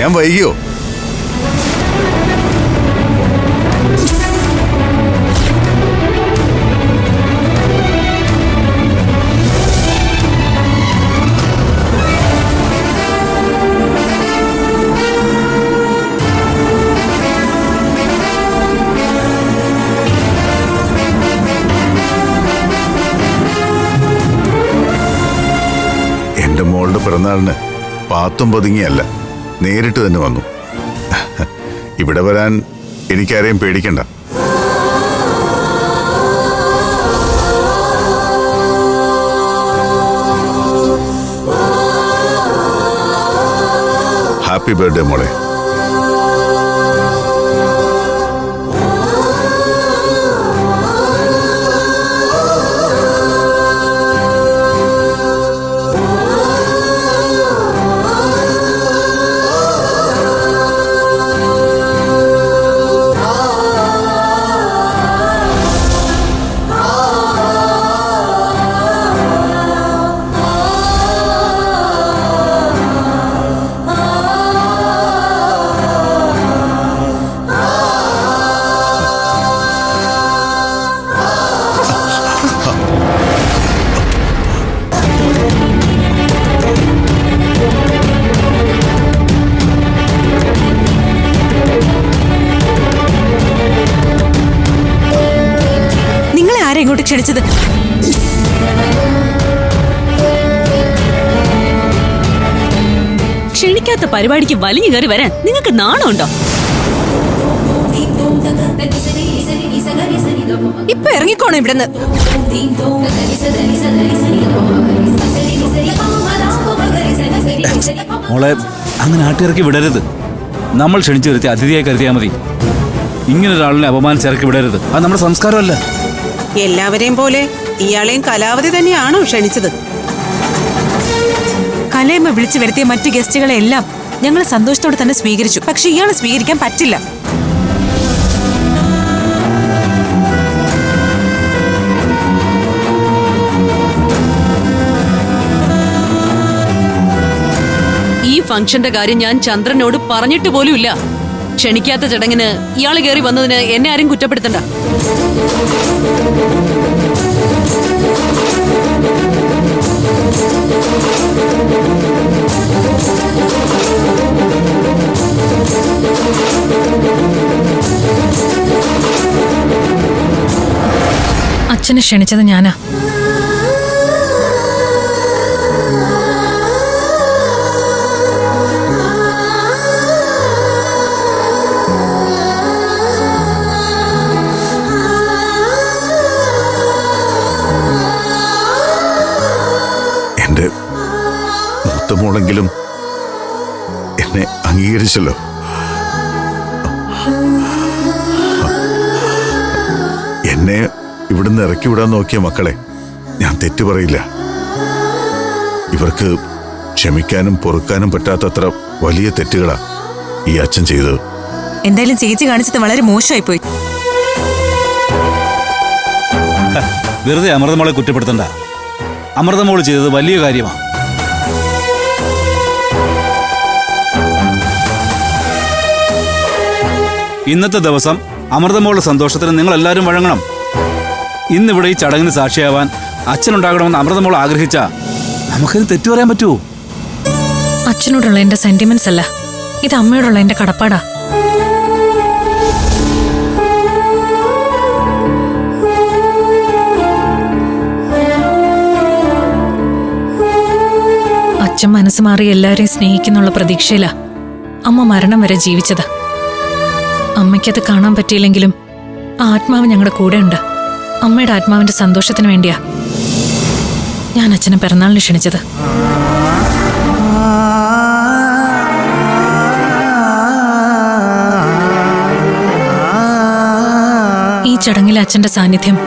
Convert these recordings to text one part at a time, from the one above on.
ഞാൻ വൈകിയോ? എന്റെ മോളുടെ പിറന്നാളിന് പാത്തും പതുങ്ങിയല്ല, നേരിട്ട് തന്നെ വന്നു. ഇവിടെ വരാൻ എനിക്കാരെയും പേടിക്കണ്ട. ഹാപ്പി ബർത്ത്ഡേ മോളെ. ഇങ്ങോട്ട് ക്ഷണിച്ചത്? ക്ഷണിക്കാത്ത പരിപാടിക്ക് വലിഞ്ഞു കയറി വരാൻ നിങ്ങൾക്ക് നാണമുണ്ടോ? ഇപ്പൊ ഇറങ്ങിക്കോണം ഇവിടുന്ന്. മോളെ, അങ്ങനെ ആട്ടിയിറക്കി വിടരുത്. നമ്മൾ ക്ഷണിച്ചു വരുത്തി അതിഥിയായി കരുതിയാൽ മതി. ഇങ്ങനൊരാളിനെ അപമാനിച്ചിറക്കി വിടരുത്. അത് നമ്മുടെ സംസ്കാരമല്ല. എല്ലാവരെയും പോലെ ഇയാളെയും കലാവധി തന്നെയാണോ ക്ഷണിച്ചത്? കലയമ്മ വിളിച്ചു വരുത്തിയ മറ്റു ഗസ്റ്റുകളെ എല്ലാം ഞങ്ങൾ സന്തോഷത്തോടെ തന്നെ സ്വീകരിച്ചു. പക്ഷെ ഇയാളെ സ്വീകരിക്കാൻ പറ്റില്ല. ഈ ഫംഗ്ഷന്റെ കാര്യം ഞാൻ ചന്ദ്രനോട് പറഞ്ഞിട്ട് പോലുമില്ല. ക്ഷണിക്കാത്ത ചടങ്ങിന് ഇയാള് കയറി വന്നതിന് എന്നെ ആരും കുറ്റപ്പെടുത്തണ്ട. അച്ഛനെ ക്ഷണിച്ചത് ഞാനാ. മൂത്തമോളെങ്കിലും എന്നെ അംഗീകരിച്ചല്ലോ. എന്നെ ഇവിടുന്ന് ഇറക്കി വിടാൻ നോക്കിയ മക്കളെ ഞാൻ തെറ്റു പറയില്ല. ഇവർക്ക് ക്ഷമിക്കാനും പൊറുക്കാനും പറ്റാത്തത്ര വലിയ തെറ്റുകളാ ഈ അച്ഛൻ ചെയ്തത്. എന്തായാലും ചേച്ചി കാണിച്ചത് വളരെ മോശമായി പോയി. വെറുതെ അമൃതമോളെ കുറ്റപ്പെടുത്തണ്ട. അമൃതമോൾ ചെയ്തത് വലിയ കാര്യമാണ്. ഇന്നത്തെ ദിവസം അമൃതമോളുടെ സന്തോഷത്തിന് നിങ്ങൾ എല്ലാവരും വഴങ്ങണം. ഇന്നിവിടെ ഈ ചടങ്ങിന് സാക്ഷിയാവാൻ അച്ഛനുണ്ടാകണമെന്ന് അമൃതമോൾ ആഗ്രഹിച്ച നമുക്കിത് തെറ്റു പറയാൻ പറ്റുമോ? അച്ഛനോടുള്ള എന്റെ സെന്റിമെന്റ്സ് അല്ല, ഇത് അമ്മയോടുള്ള എന്റെ കടപ്പാടാ. അച്ഛൻ മനസ്സ് മാറി എല്ലാവരെയും സ്നേഹിക്കുന്നുള്ള പ്രതീക്ഷയിലാ അമ്മ മരണം വരെ ജീവിച്ചത്. അമ്മയ്ക്കത് കാണാൻ പറ്റിയില്ലെങ്കിലും ആ ആത്മാവ് ഞങ്ങളുടെ കൂടെ ഉണ്ട്. അമ്മയുടെ ആത്മാവിന്റെ സന്തോഷത്തിന് വേണ്ടിയാ ഞാൻ അച്ഛനെ പിറന്നാളിന് ക്ഷണിച്ചത്. ഈ ചടങ്ങിലെ അച്ഛന്റെ സാന്നിധ്യം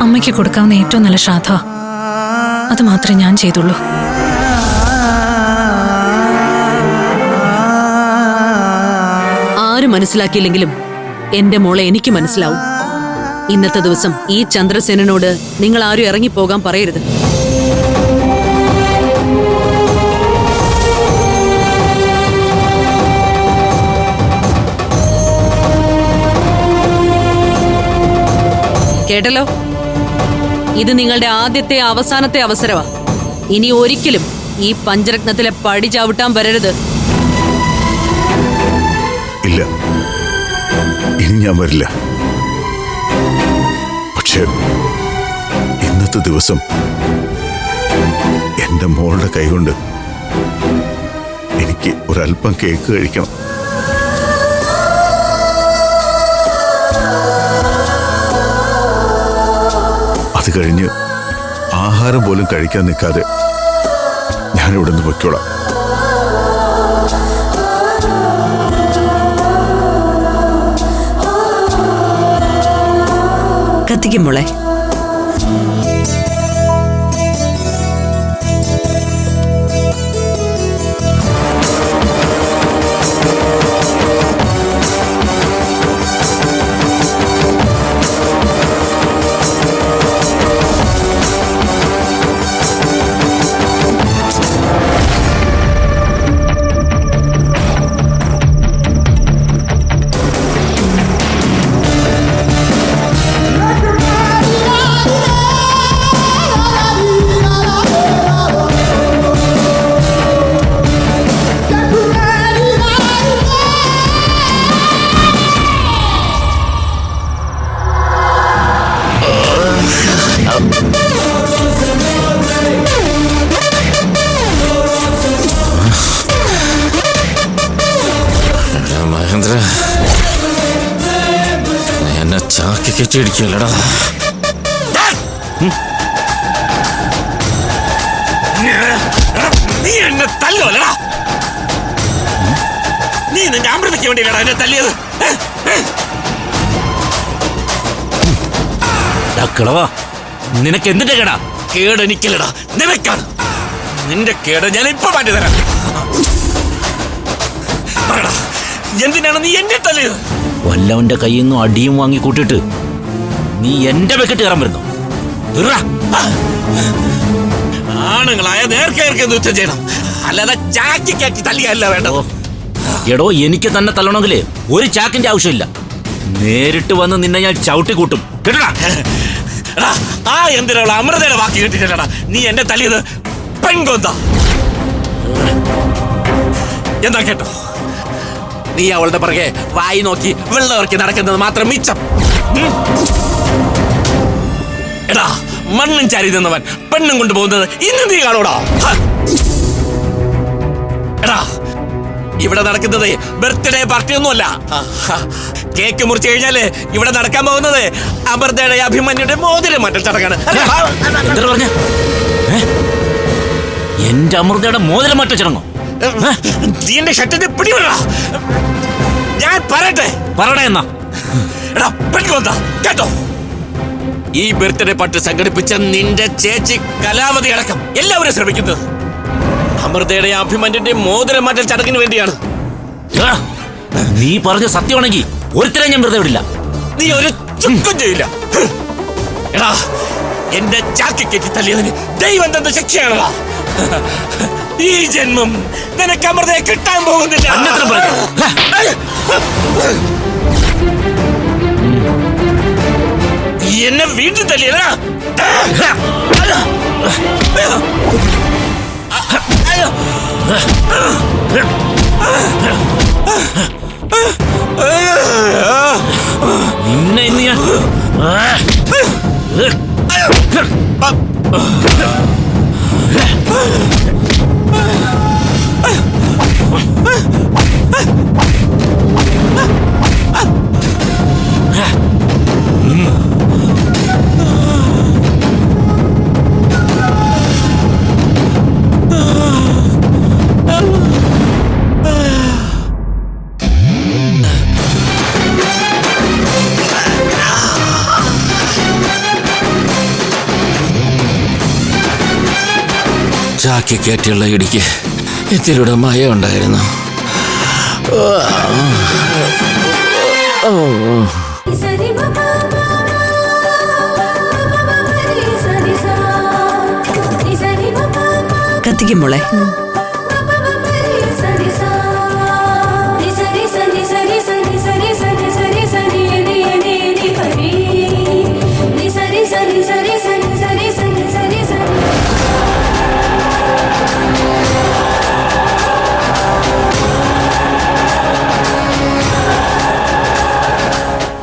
അമ്മയ്ക്ക് കൊടുക്കാവുന്ന ഏറ്റവും നല്ല ശ്രാദ്ധ. അത് മാത്രമേ ഞാൻ ചെയ്തുള്ളൂ. ആരും മനസ്സിലാക്കിയില്ലെങ്കിലും എന്റെ മോളെ എനിക്ക് മനസ്സിലാവും. ഇന്നത്തെ ദിവസം ഈ ചന്ദ്രസേനോട് നിങ്ങൾ ആരും ഇറങ്ങിപ്പോകാൻ പറയരുത്. കേട്ടല്ലോ, ഇത് നിങ്ങളുടെ ആദ്യത്തെ അവസാനത്തെ അവസരമാ. ഇനി ഒരിക്കലും ഈ പഞ്ചരത്നത്തിലെ പടി ചവിട്ടാൻ വരരുത്. ഇല്ല, ഇനി ഞാൻ വരില്ല. പക്ഷേ ഇന്നത്തെ ദിവസം എന്റെ മോളുടെ കൈകൊണ്ട് എനിക്ക് ഒരല്പം കേക്ക് കഴിക്കണം. അത് കഴിഞ്ഞ് ആഹാരം പോലും കഴിക്കാൻ നിൽക്കാതെ ഞാൻ ഇവിടെ നിന്ന് പൊയ്ക്കോളാം. കത്തിക്കും മോളെ. മഹേന്ദ്ര, എന്നെ ചാക്കി കെട്ടിയിടിക്കല്ലടാ. നീ എന്നെ തല്ലുവല്ലടാ. നീ നിന്റെ അമൃതയ്ക്ക് വേണ്ടിയില്ലടാ എന്നെ തല്ലിയത്. കിളവാ, നിനക്ക് എന്തിന്റെ കേടാ? കേട് എനിക്കല്ലടാ, നിനക്കാണ്. നിന്റെ കേട് ഞാൻ ഇപ്പൊ മാറ്റി തരാം. പറയടാ, എന്തിനാണ് നീ എന്നെ തല്ലിയത്? വല്ലവന്റെ കയ്യിൽ നിന്നും അടിയും വാങ്ങി കൂട്ടിയിട്ട് നീ എന്റെ വെക്കിട്ട് കയറാൻ വരുന്നു. ആണുങ്ങളായ നേർക്കെ യുദ്ധം ചെയ്യണം, അല്ലാതെ ചാക്കി കയറ്റി തല്ലിയല്ല വേണ്ടത്. എടോ, എനിക്ക് തന്നെ തല്ലണമെങ്കിലേ ഒരു ചാക്കിന്റെ ആവശ്യമില്ല. നേരിട്ട് വന്ന് നിന്നെ ഞാൻ ചവിട്ടി കൂട്ടും, കേട്ടടാ. ആ എന്തിനുള്ള അമൃതയുടെ വാക്ക് കേട്ടിട്ടല്ലടാ നീ എന്നെ തല്ലിയത്. പെൺകൊന്ത എന്താ കേട്ടോ? നീ അവളുടെ പുറകെ വായി നോക്കി വെള്ളമിറക്കി നടക്കുന്നത് മാത്രം മിച്ചം. എടാ, മണ്ണും ചാരി നിന്നവൻ പെണ്ണും കൊണ്ടുപോകുന്നത് ഇന്ന് നീ കാണൂടാ. എടാ, ഇവിടെ നടക്കുന്നത് ബർത്ത്ഡേ പാർട്ടി ഒന്നുമല്ല. കേക്ക് മുറിച്ചു കഴിഞ്ഞാല് ഇവിടെ നടക്കാൻ പോകുന്നത് അമൃതയുടെ അഭിമന്യുടെ മോതിരം മാറ്റൽ ചടങ്ങാണ്. എന്റെ അമൃതയുടെ മോതിരം മാറ്റ ചടങ്ങോ? നീ എന്റെ ഷട്ടിന്റെ പിടിവിട. ഞാൻ പറയട്ടെ. പറയണേ എന്നാ. എടാ പെൺകൊന്ത, കേട്ടോ, ഈ ബർത്ത്ഡേ പാർട്ടി സംഘടിപ്പിച്ച നിന്റെ ചേച്ചി കലാവതി അടക്കം എല്ലാവരും ശ്രമിക്കുന്നത് അമൃതയുടെ അഭിമന്യന്റെ മോതിരം മാറ്റൽ ചടങ്ങിന് വേണ്ടിയാണ്. നീ പറഞ്ഞ സത്യമാണെങ്കിൽ ഒരുത്തരെ ഞാൻ വെറുതെ വിടില്ല. നീ ഒരു ചുക്കും ചെയ്യില്ല. എടാ, എന്റെ ചാക്കി കെട്ടി തല്ലിയതിന് ദൈവം തന്ന ശിക്ഷയാണടാ. ഈ ജന്മം നിനക്ക് അമൃതയെ കിട്ടാൻ പോകുന്നില്ല. എന്നെ വീണ്ടും തല്ലിയതാ. നിന്നെ ഇന്ന് ഞാൻ ചാക്കി കയറ്റിയുള്ള ഇടിക്ക് ഇതിലൂടെ മയം ഉണ്ടായിരുന്നു. കത്തിക്കും മോളെ.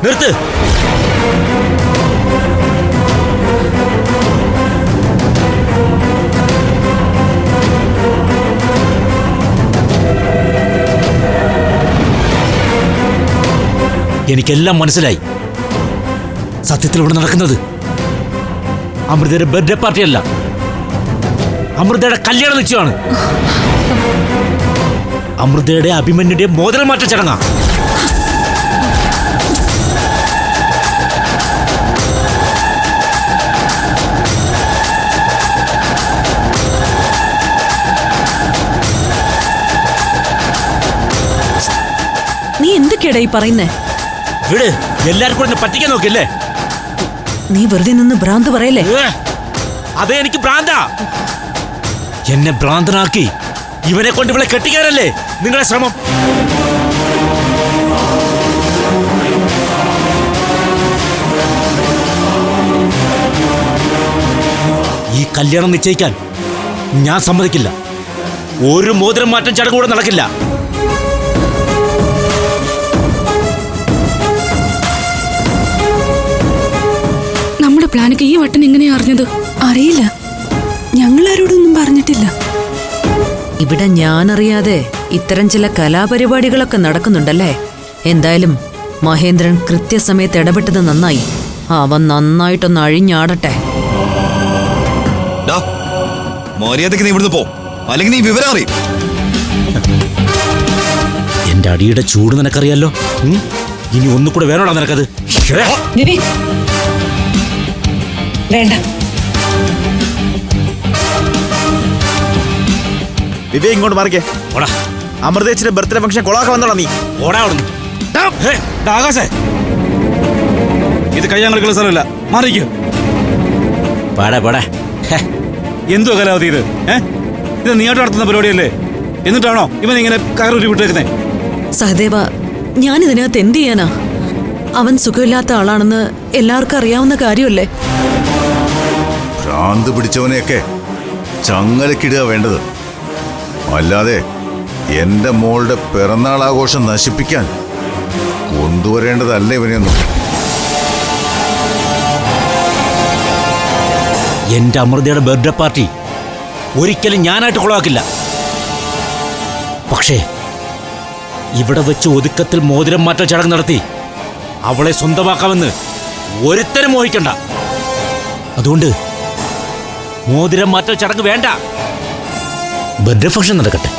നിർത്ത്. എനിക്കെല്ലാം മനസ്സിലായി. സത്യത്തിൽ ഇവിടെ നടക്കുന്നത് അമൃതയുടെ ബർത്ത്ഡേ പാർട്ടിയല്ല, അമൃതയുടെ കല്യാണ നിശ്ചയമാണ്. അമൃതയുടെ അഭിമന്യുന്റെ മോതിരം മാറ്റ ചടങ്ങാ. നീ എന്തൊക്കെയാടാ ഈ പറയുന്നേ? വീട് എല്ലാവർക്കും കൂടെ പറ്റിക്കാൻ നോക്കില്ലേ? നീ വെറുതെ നിന്ന് ഭ്രാന്ത് പറയല്ലേ? അതേ, എനിക്ക് ഭ്രാന്താ. എന്നെ ഭ്രാന്തനാക്കി ഇവനെ കൊണ്ട് ഇവിടെ കെട്ടിക്കാനല്ലേ നിങ്ങളുടെ ശ്രമം? ഈ കല്യാണം നിശ്ചയിക്കാൻ ഞാൻ സമ്മതിക്കില്ല. ഒരു മോതിരം മാറ്റം ചടങ്ങ് കൂടെ നടക്കില്ല. നമ്മുടെ പ്ലാനൊക്കെ ഈ വട്ടം എങ്ങനെയാ അറിഞ്ഞത്? അറിയില്ല, ഞങ്ങളാരോടൊന്നും പറഞ്ഞിട്ടില്ല. ഇവിടെ ഞാനറിയാതെ ഇത്തരം ചില കലാപരിപാടികളൊക്കെ നടക്കുന്നുണ്ടല്ലേ? എന്തായാലും മഹേന്ദ്രൻ കൃത്യസമയത്ത് ഇടപെട്ടത് നന്നായി. അവൻ നന്നായിട്ടൊന്ന് അഴിഞ്ഞാടട്ടെ. മര്യാദക്ക് നീ ഇവിടുന്ന് പോ, അല്ലെങ്കിൽ നീ വിവരം അറിയും. എന്റെ അടിയുടെ ചൂട് നിനക്കറിയാലോ. ഇനി ഒന്നുകൂടെ വേണോടാ നിനക്കത്? വേണ്ട. വിവേക് ഇങ്ങോട്ട് മാറിക്കേ. ഓടാ, അമൃതേച്ചിന്റെ ബർത്ത്ഡേ ഫംഗ്ഷൻ കൊളാക്കാൻ വന്നോടാ നീ. ഓടാ അവിടുന്ന്. ആകാശേ, ഇത് കഴിയാൻ കളിക്കുന്ന സ്ഥലമല്ല, മാറിക്കോ. പാടാ പാടാ. എന്തോ കലാവധി ഇത്? ഇത് നീയായിട്ട് നടത്തുന്ന പരിപാടിയല്ലേ? എന്നിട്ടാണോ ഇവൻ ഇങ്ങനെ കയറൂരി വിട്ടേക്കുന്നേ? സഹദേവ, ഞാനിതിനകത്ത് എന്ത് ചെയ്യാനാ? അവൻ സുഖമില്ലാത്ത ആളാണെന്ന് എല്ലാവർക്കും അറിയാവുന്ന കാര്യമല്ലേ? ഭ്രാന്ത് പിടിച്ചവനെയൊക്കെ ചങ്ങലക്കിടുക വേണ്ടത്, അല്ലാതെ എന്റെ മോളുടെ പിറന്നാൾ ആഘോഷം നശിപ്പിക്കാൻ കൊണ്ടുവരേണ്ടതല്ല ഇവനെയൊന്നും. എന്റെ അമൃതയുടെ ബർത്ത്ഡേ പാർട്ടി ഒരിക്കലും ഞാനായിട്ട് കൊളവാക്കില്ല. പക്ഷേ ഇവിടെ വെച്ച് ഒതുക്കത്തിൽ മോതിരം മാറ്റൽ ചടങ്ങ് നടത്തി അവളെ സ്വന്തമാക്കാമെന്ന് ഒരുത്തരും മോഹിക്കണ്ട. അതുകൊണ്ട് മോതിരം മാറ്റൽ ചടങ്ങ് വേണ്ട, ബർത്ത്ഡേ ഫംഗ്ഷൻ നടക്കട്ടെ.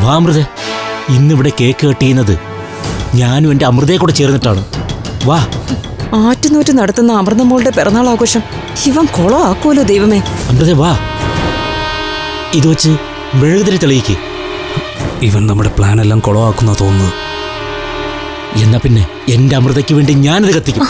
വാ അമൃത, ഇന്നിവിടെ കേക്ക് കട്ട് ചെയ്യുന്നത് ഞാനും എൻ്റെ അമൃതയെ കൂടെ ചേർന്നിട്ടാണ്. വാ. ആറ്റുനൂറ്റ് നടത്തുന്ന അമൃതമോളുടെ പിറന്നാൾ ആഘോഷം ഇവൻ കൊളമാക്കുമല്ലോ ദൈവമേ. അമൃത വാ, ഇത് വെച്ച് മെഴുകുതിരി തെളിയിക്ക്. ഇവൻ നമ്മുടെ പ്ലാൻ എല്ലാം കൊളവാക്കുന്ന തോന്നുന്നു. എന്നാ പിന്നെ എൻ്റെ അമൃതയ്ക്ക് വേണ്ടി ഞാനിത് കത്തിക്കും.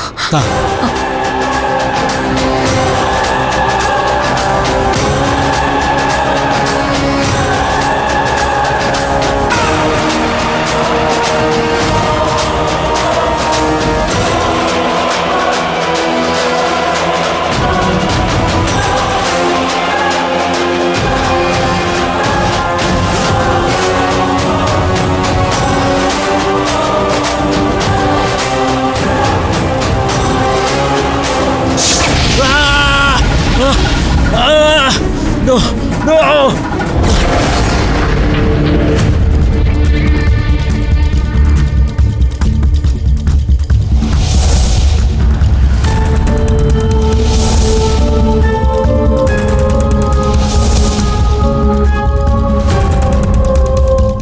No, no!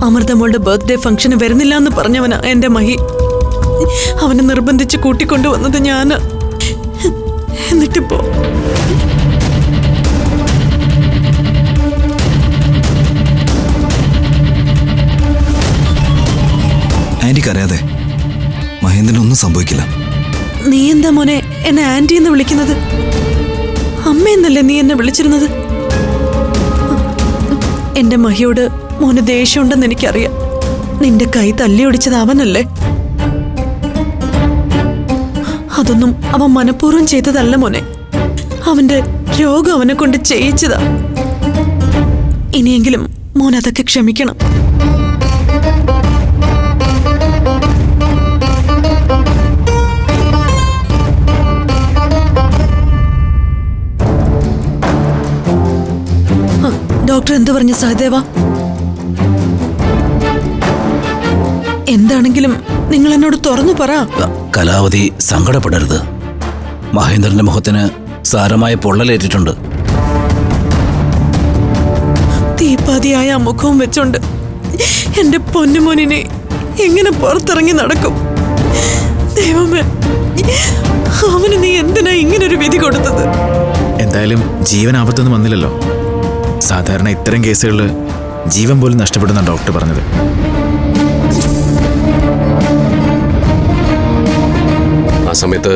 അമൃതമോളുടെ ബർത്ത്ഡേ ഫംഗ്ഷന് വരുന്നില്ല എന്ന് പറഞ്ഞവനാ എന്റെ മഹി. അവനെ നിർബന്ധിച്ച് കൂട്ടിക്കൊണ്ടുവന്നത് ഞാന്. എന്നിട്ടിപ്പോ ആന്റിക്കറിയാതെ മഹേന്ദ്രനൊന്നും സംഭവിക്കില്ല. നീ എന്താ മോനെ എന്നെ ആന്റി എന്ന് വിളിക്കുന്നത്? അമ്മയെന്നല്ലേ നീ എന്നെ വിളിച്ചിരുന്നത്? എന്റെ മഹിയോട് മോന് ദേഷ്യമുണ്ടെന്ന് എനിക്കറിയാം. നിന്റെ കൈ തല്ലി ഒടിച്ചത് അവനല്ലേ? അതൊന്നും അവൻ മനഃപൂർവ്വം ചെയ്തതല്ല മോനെ. അവന്റെ രോഗം അവനെ കൊണ്ട് ചെയ്യിച്ചതാ. ഇനിയെങ്കിലും മോൻ അതൊക്കെ ക്ഷമിക്കണം. ഡോക്ടർ എന്ത് പറഞ്ഞു സഹദേവ? എന്താണെങ്കിലും നിങ്ങൾ എന്നോട് തുറന്നു പറ. കലാവതി സങ്കടപ്പെടരുത്. മഹേന്ദ്രന്റെ മുഖത്തിന് സാരമായ പൊള്ളലേറ്റിട്ടുണ്ട്. തീപ്പാതിയായ ആ മുഖവും വെച്ചോണ്ട് എന്റെ പൊന്നുമോനിനെ എങ്ങനെ പുറത്തിറങ്ങി നടക്കും? ദൈവമേ, അവന് നീ എന്തിനാ ഇങ്ങനൊരു വിധി കൊടുത്തത്? എന്തായാലും ജീവൻ ആപത്തൊന്നും വന്നില്ലല്ലോ. സാധാരണ ഇത്തരം കേസുകളിൽ ജീവൻ പോലും നഷ്ടപ്പെടുന്ന ഡോക്ടർ പറഞ്ഞത്. ആ സമയത്ത്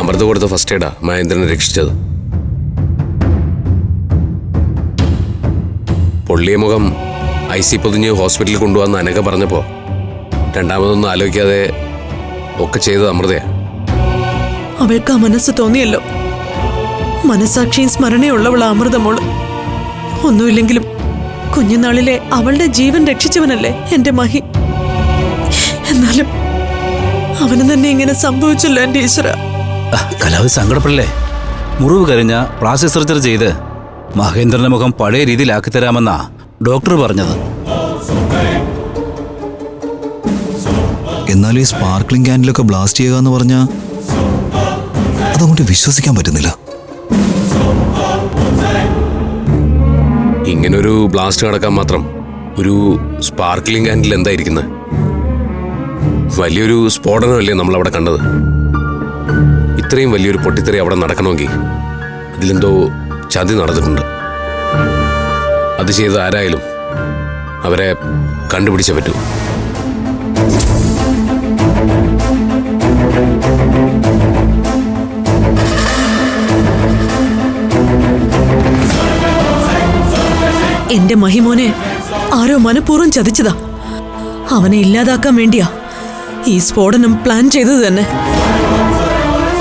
അമൃത കൊടുത്ത ഫസ്റ്റ് എയ്ഡാ മഹേന്ദ്രനെ രക്ഷിച്ചത്. പൊള്ളിയ മുഖം IC പൊതിഞ്ഞ് ഹോസ്പിറ്റലിൽ കൊണ്ടുവന്ന് അനഘ പറഞ്ഞപ്പോൾ രണ്ടാമതൊന്നും ആലോചിക്കാതെ ഒക്കെ ചെയ്തത് അമൃതയാ. അവൾക്ക് ആ മനസ്സ് തോന്നിയല്ലോ. മനസാക്ഷിയും സ്മരണയുള്ളവളാ അമൃതമോള്. ഒന്നുമില്ലെങ്കിലും കുഞ്ഞുനാളിലെ അവളുടെ ജീവൻ രക്ഷിച്ചവനല്ലേ എന്റെ മഹി. എന്നാലും അവന് തന്നെ ഇങ്ങനെ സംഭവിച്ചല്ലോ എന്റെ ഈശ്വര. കലാവതി സങ്കടപ്പെടല്ലേ. മുറിവ് കരിഞ്ഞ പ്ലാസ്റ്റിക് സർജറി ചെയ്ത് മഹേന്ദ്രന്റെ മുഖം പഴയ രീതിയിലാക്കി തരാമെന്നാ ഡോക്ടർ പറഞ്ഞത്. എന്നാലും ഈ സ്പാർക്ലിംഗ് ക്യാൻഡിലൊക്കെ ബ്ലാസ്റ്റ് ചെയ്യുക എന്ന് പറഞ്ഞാൽ അതങ്ങോട്ട് വിശ്വസിക്കാൻ പറ്റുന്നില്ല. ഇങ്ങനൊരു ബ്ലാസ്റ്റ് നടക്കാൻ മാത്രം ഒരു സ്പാർക്ലിംഗ് ക്യാൻഡിൽ എന്തായിരിക്കുന്നത്? വലിയൊരു സ്ഫോടനമല്ലേ നമ്മളവിടെ കണ്ടത്. ഇത്രയും വലിയൊരു പൊട്ടിത്തെറി അവിടെ നടക്കണമെങ്കിൽ അതിലെന്തോ ചതി നടന്നിട്ടുണ്ട്. അത് ചെയ്ത് ആരായാലും അവരെ കണ്ടുപിടിച്ചേ പറ്റൂ. എന്റെ മഹിമോനെ ആരോ മനഃപൂർവ്വം ചതിച്ചതാ. അവനെ ഇല്ലാതാക്കാൻ വേണ്ടിയാ ഈ സ്ഫോടനം പ്ലാൻ ചെയ്തത് തന്നെ.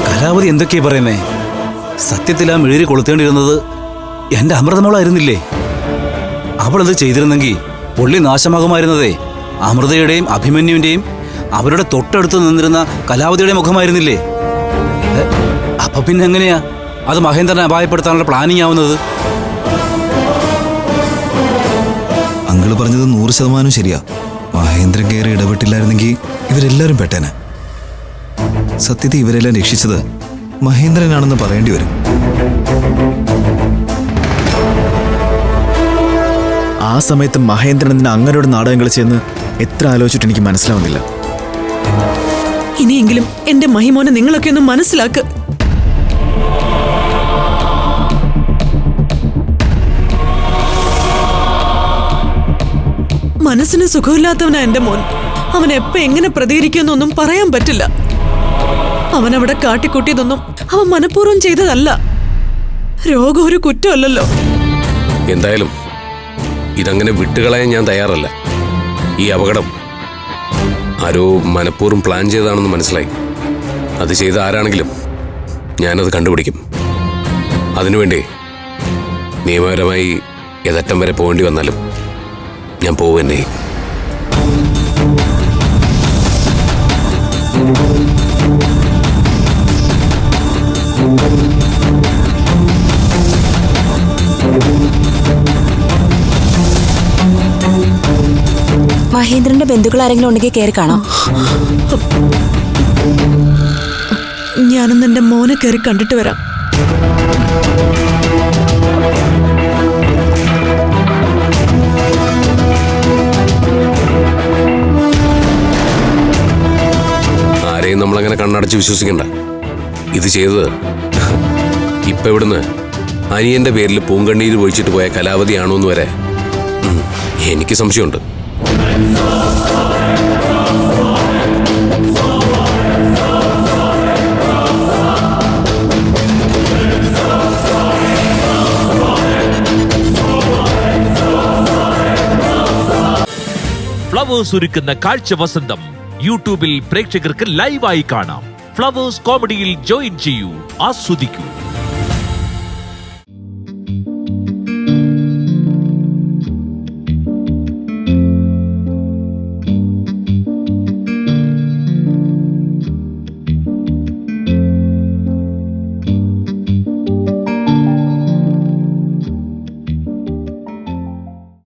കലാവതി എന്തൊക്കെയാ പറയുന്നേ? സത്യത്തിൽ ആ മെഴുകി കൊളുത്തേണ്ടിയിരുന്നത് എന്റെ അമൃതമോളായിരുന്നില്ലേ? അവളത് ചെയ്തിരുന്നെങ്കിൽ പൊള്ളി നാശമാകുമായിരുന്നതേ അമൃതയുടെയും അഭിമന്യുവിന്റെയും അവരുടെ തൊട്ടടുത്ത് നിന്നിരുന്ന കലാവതിയുടെ മുഖമായിരുന്നില്ലേ? അപ്പൊ പിന്നെ എങ്ങനെയാ അത് മഹേന്ദ്രനെ അപായപ്പെടുത്താനുള്ള പ്ലാനിങ് ആവുന്നത്? അങ്കിള് പറഞ്ഞത് 100% ശരിയാ. മഹേന്ദ്രൻ കയറി ഇടപെട്ടില്ലായിരുന്നെങ്കിൽ ഇവരെല്ലാവരും പെട്ടേനെ. സത്യത്തിൽ ഇവരെല്ലാം രക്ഷിച്ചത് മഹേന്ദ്രനാണെന്ന് പറയേണ്ടി വരും. ആ സമയത്ത് മഹേന്ദ്രൻ എന്തിനാ അങ്ങനോട് നാടകം കളിച്ചെന്ന് എത്ര ആലോചിച്ചിട്ട് എനിക്ക് മനസ്സിലാവുന്നില്ല. ഇനിയെങ്കിലും എന്റെ മഹിമോനെ നിങ്ങളൊക്കെ ഒന്ന് മനസ്സിലാക്ക്. മനസ്സിന് സുഖമില്ലാത്തവനാ എന്റെ മോൻ. അവൻ എപ്പോ എങ്ങനെ പ്രതികരിക്കുമെന്നൊന്നും പറയാൻ പറ്റില്ല. അവനവിടെ കാട്ടിക്കൂട്ടിയതൊന്നും അവൻ മനഃപൂർവ്വം ചെയ്തതല്ല. രോഗം ഒരു കുറ്റമല്ലല്ലോ. എന്തായാലും ഇതങ്ങനെ വിട്ടുകളയാൻ ഞാൻ തയ്യാറല്ല. ഈ അപകടം ആരോ മനഃപൂർവ്വം പ്ലാൻ ചെയ്തതാണെന്ന് മനസ്സിലായി. അത് ചെയ്ത ആരാണെങ്കിലും ഞാനത് കണ്ടുപിടിക്കും. അതിനുവേണ്ടി നിയമപരമായി യഥറ്റം വരെ പോകേണ്ടി വന്നാലും ഞാൻ പോവുന്നേ. മഹേന്ദ്രന്റെ ബന്ധുക്കൾ ആരെങ്കിലും ഉണ്ടെങ്കിൽ കയറി കാണാം. ഞാനൊന്ന് എന്റെ മോനെ കയറി കണ്ടിട്ട് വരാം. ആരെയും നമ്മളങ്ങനെ കണ്ണടച്ച് വിശ്വസിക്കണ്ട. ഇത് ചെയ്തത് ഇപ്പൊ ഇവിടുന്ന് അനിയന്റെ പേരിൽ പൂങ്കണ്ണീര് പൊഴിച്ചിട്ട് പോയ കലാവതിയാണോ എന്ന് വരെ എനിക്ക് സംശയമുണ്ട്. ഫ്ലവേഴ്സ് ഒരുക്കുന്ന കാഴ്ച വസന്തം യൂട്യൂബിൽ പ്രേക്ഷകർക്ക് ലൈവായി കാണാം. ഫ്ലവേഴ്സ് കോമഡിയിൽ ജോയിൻ ചെയ്യൂ, ആസ്വദിക്കൂ.